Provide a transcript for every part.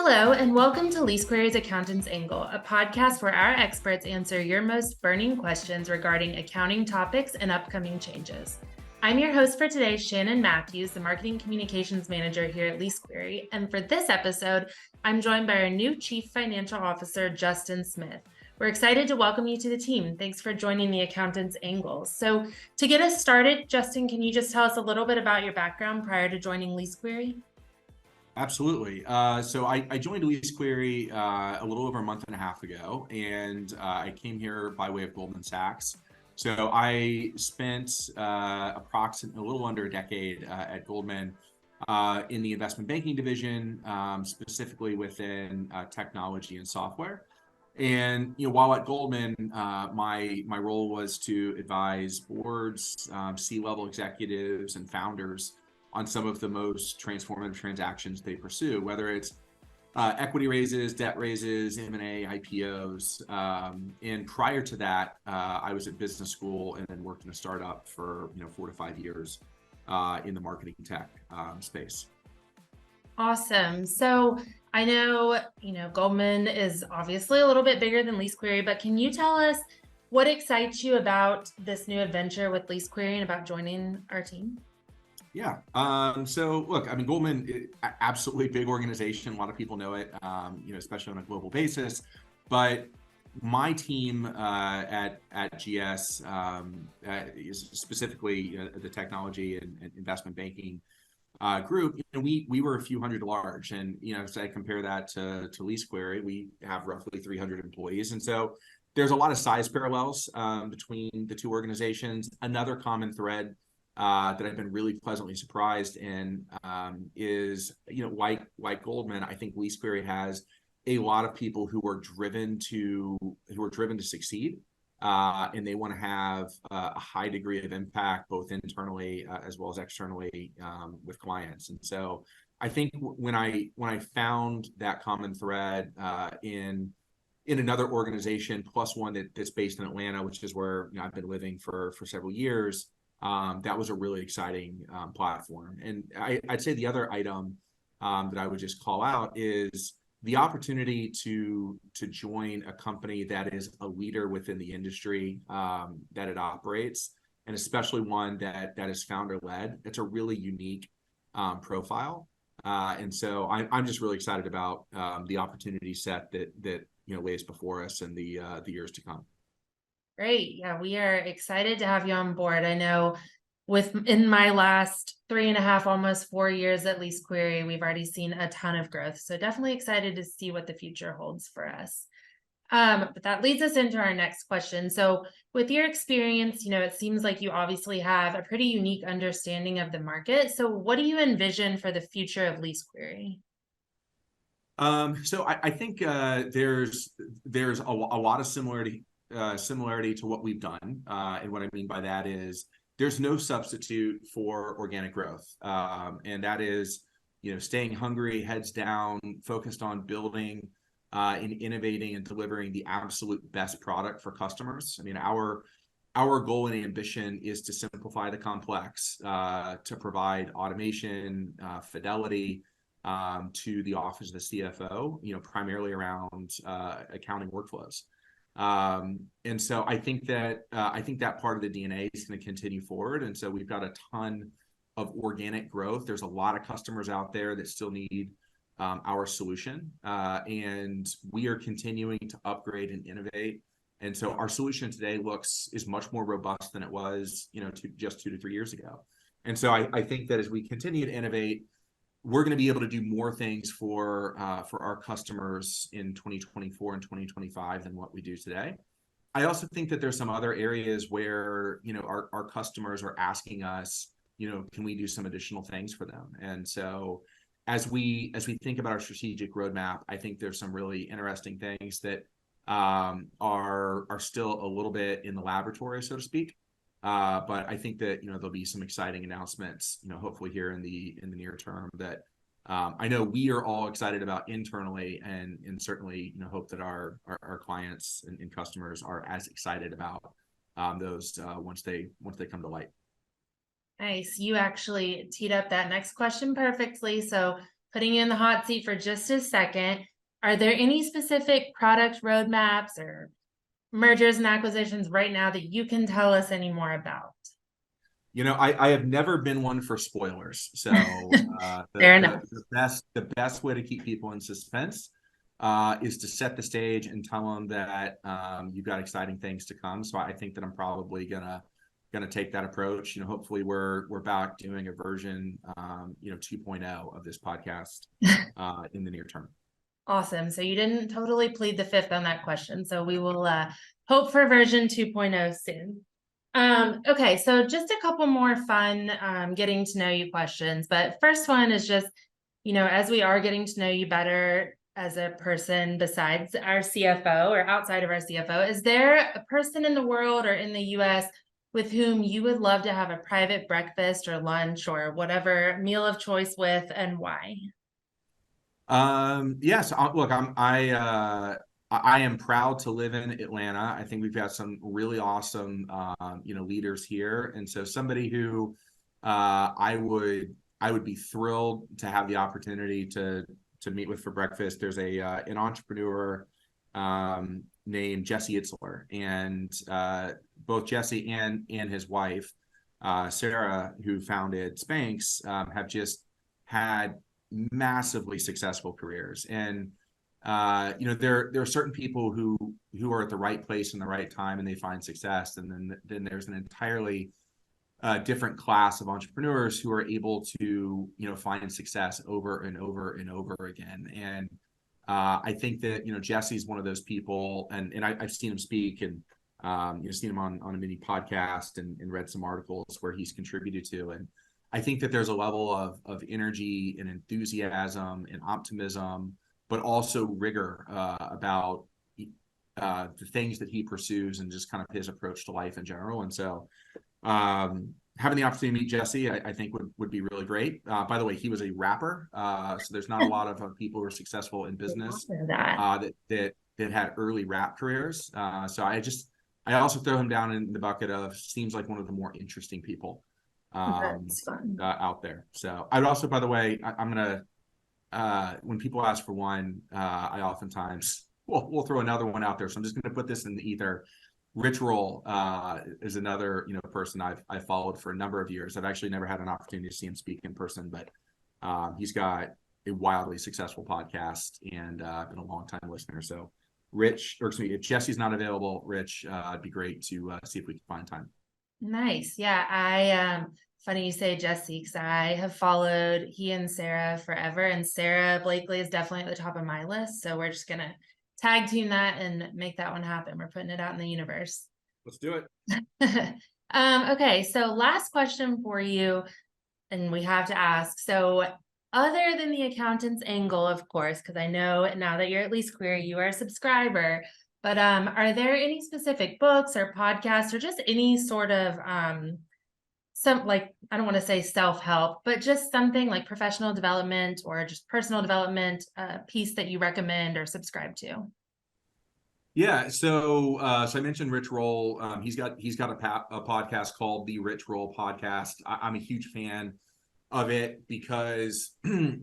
Hello, and welcome to LeaseQuery's Accountant's Angle, a podcast where our experts answer your most burning questions regarding accounting topics and upcoming changes. I'm your host for today, Shannon Matthews, the Marketing Communications Manager here at LeaseQuery. And for this episode, I'm joined by our new Chief Financial Officer, Justin Smith. We're excited to welcome you to the team. Thanks for joining the Accountant's Angle. So to get us started, Justin, can you just tell us a little bit about your background prior to joining LeaseQuery? Absolutely. So I joined LeaseQuery a little over a month and a half ago, and I came here by way of Goldman Sachs. So I spent approximately a little under a decade at Goldman in the investment banking division, specifically within technology and software. And while at Goldman, my role was to advise boards, C-level executives, and founders on some of the most transformative transactions they pursue, whether it's equity raises, debt raises, M&A, IPOs. And prior to that, I was at business school and then worked in a startup for 4 to 5 years in the marketing tech space. Awesome. So I know, Goldman is obviously a little bit bigger than LeaseQuery, but can you tell us what excites you about this new adventure with LeaseQuery and about joining our team? Yeah. So look, Goldman, absolutely big organization. A lot of people know it, especially on a global basis. But my team at GS is specifically the technology and investment banking group. We were a few hundred large, and as I compare that to LeaseQuery, we have roughly 300 employees, and so there's a lot of size parallels between the two organizations. Another common thread that I've been really pleasantly surprised in is, like Goldman, I think LeaseQuery has a lot of people who are driven to succeed, and they want to have a high degree of impact both internally as well as externally with clients. And so I think when I found that common thread in another organization, plus one that's based in Atlanta, which is where I've been living for several years. That was a really exciting platform. And I'd say the other item that I would just call out is the opportunity to join a company that is a leader within the industry that it operates, and especially one that is founder-led. It's a really unique profile. And so I'm just really excited about the opportunity set that lays before us in the years to come. Great. Yeah, we are excited to have you on board. I know in my last 3.5, almost 4 years at LeaseQuery, we've already seen a ton of growth. So definitely excited to see what the future holds for us. But that leads us into our next question. So with your experience, it seems like you obviously have a pretty unique understanding of the market. So what do you envision for the future of LeaseQuery? So I think there's a lot of similarity to what we've done. And what I mean by that is there's no substitute for organic growth. And that is, staying hungry, heads down, focused on building and innovating and delivering the absolute best product for customers. Our goal and ambition is to simplify the complex, to provide automation, fidelity to the office of the CFO, primarily around accounting workflows. And so I think that part of the DNA is going to continue forward. And so we've got a ton of organic growth. There's a lot of customers out there that still need our solution, and we are continuing to upgrade and innovate. And so our solution today is much more robust than it was, just 2 to 3 years ago. And so I think that as we continue to innovate, we're going to be able to do more things for our customers in 2024 and 2025 than what we do today. I also think that there's some other areas where our customers are asking us, can we do some additional things for them? And so as we think about our strategic roadmap, I think there's some really interesting things that are still a little bit in the laboratory, so to speak. But I think that there'll be some exciting announcements, hopefully here in the near term that I know we are all excited about internally, and certainly hope that our clients and customers are as excited about those once they come to light. Nice. You actually teed up that next question perfectly. So putting you in the hot seat for just a second. Are there any specific product roadmaps or mergers and acquisitions right now that you can tell us any more about? I have never been one for spoilers. So Fair enough. the best way to keep people in suspense is to set the stage and tell them that you've got exciting things to come. So I think that I'm probably gonna take that approach. Hopefully we're back doing a version 2.0 of this podcast in the near term. Awesome. So you didn't totally plead the fifth on that question. So we will hope for version 2.0 soon. Okay, so just a couple more fun getting to know you questions. But first one is just, as we are getting to know you better as a person besides our CFO or outside of our CFO, is there a person in the world or in the US with whom you would love to have a private breakfast or lunch or whatever meal of choice with, and why? Yes. Look, I am proud to live in Atlanta. I think we've got some really awesome, leaders here, and so somebody who I would be thrilled to have the opportunity to meet with for breakfast. There's an entrepreneur named Jesse Itzler, and both Jesse and his wife Sarah, who founded Spanx, have just had massively successful careers. And there are certain people who are at the right place in the right time and they find success, and then there's an entirely different class of entrepreneurs who are able to find success over and over and over again. And I think that Jesse's one of those people, and I've seen him speak, and seen him on a mini podcast and read some articles where he's contributed to. And I think that there's a level of energy and enthusiasm and optimism, but also rigor about the things that he pursues and just kind of his approach to life in general. And so having the opportunity to meet Jesse, I think would be really great. By the way, he was a rapper. So there's not a lot of people who are successful in business that had early rap careers. So I also throw him down in the bucket of seems like one of the more interesting people out there. So I'd also, by the way, I'm gonna when people ask for one, I oftentimes we'll throw another one out there. So I'm just gonna put this in the ether. Rich Roll is another person I've followed for a number of years. I've actually never had an opportunity to see him speak in person, but he's got a wildly successful podcast and been a long time listener. So if Jesse's not available, Rich, it'd be great to see if we can find time. Nice. Yeah, funny you say Jesse, because I have followed he and Sarah forever, and Sarah Blakely is definitely at the top of my list. So we're just gonna tag team that and make that one happen. We're putting it out in the universe. Let's do it. Okay, so last question for you, and we have to ask. So other than the accountant's angle, of course, because I know now that you're at LeaseQuery, you are a subscriber, but are there any specific books or podcasts or just any sort of some, like, I don't want to say self-help, but just something like professional development or just personal development piece that you recommend or subscribe to? Yeah, so I mentioned Rich Roll. He's got a podcast called the Rich Roll Podcast. I'm a huge fan of it because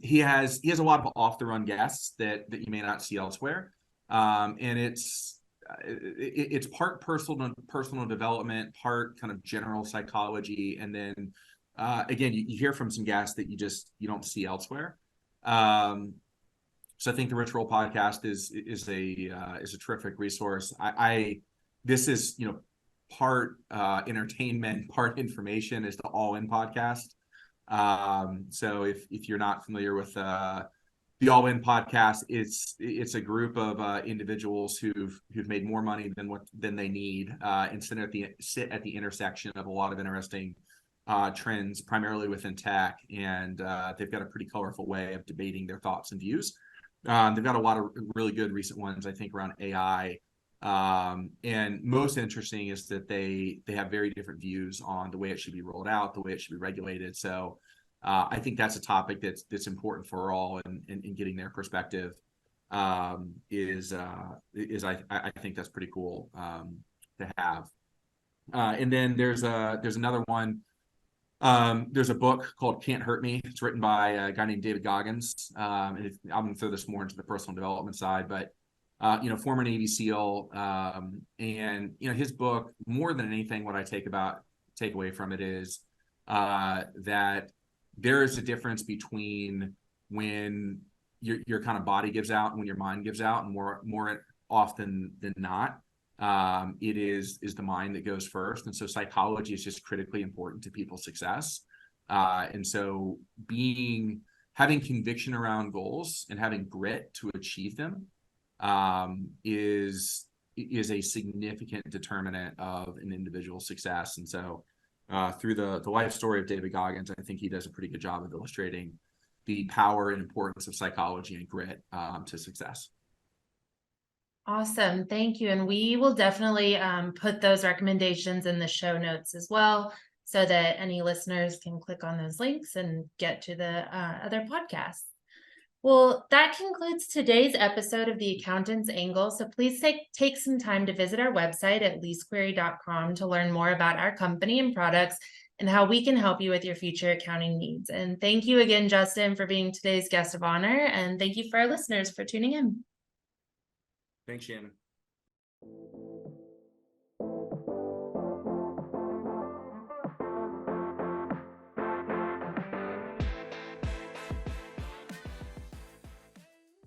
he has a lot of off the run guests that you may not see elsewhere, and it's part personal development, part kind of general psychology, and then again you hear from some guests that you don't see elsewhere. So I think the Rich Roll Podcast is a terrific resource. This is part entertainment, part information. Is the All In Podcast. So if you're not familiar with the All In Podcast, it's a group of individuals who've made more money than they need, and sit at the intersection of a lot of interesting trends, primarily within tech, and they've got a pretty colorful way of debating their thoughts and views. They've got a lot of really good recent ones, I think, around AI. And most interesting is that they have very different views on the way it should be rolled out, the way it should be regulated. So I think that's a topic that's important for all, and getting their perspective is I think that's pretty cool to have. And then there's another one There's a book called Can't Hurt Me. It's written by a guy named David Goggins. I'm going to throw this more into the personal development side, but former Navy SEAL, and his book, more than anything, what I take away from it is that there is a difference between when your kind of body gives out and when your mind gives out, and more often than not, it is the mind that goes first. And so psychology is just critically important to people's success. And so having conviction around goals and having grit to achieve them is a significant determinant of an individual's success. And so through the life story of David Goggins, I think he does a pretty good job of illustrating the power and importance of psychology and grit to success. Awesome. Thank you. And we will definitely put those recommendations in the show notes as well, so that any listeners can click on those links and get to the other podcasts. Well, that concludes today's episode of The Accountant's Angle. So please take some time to visit our website at LeaseQuery.com to learn more about our company and products and how we can help you with your future accounting needs. And thank you again, Justin, for being today's guest of honor. And thank you for our listeners for tuning in. Thanks, Shannon.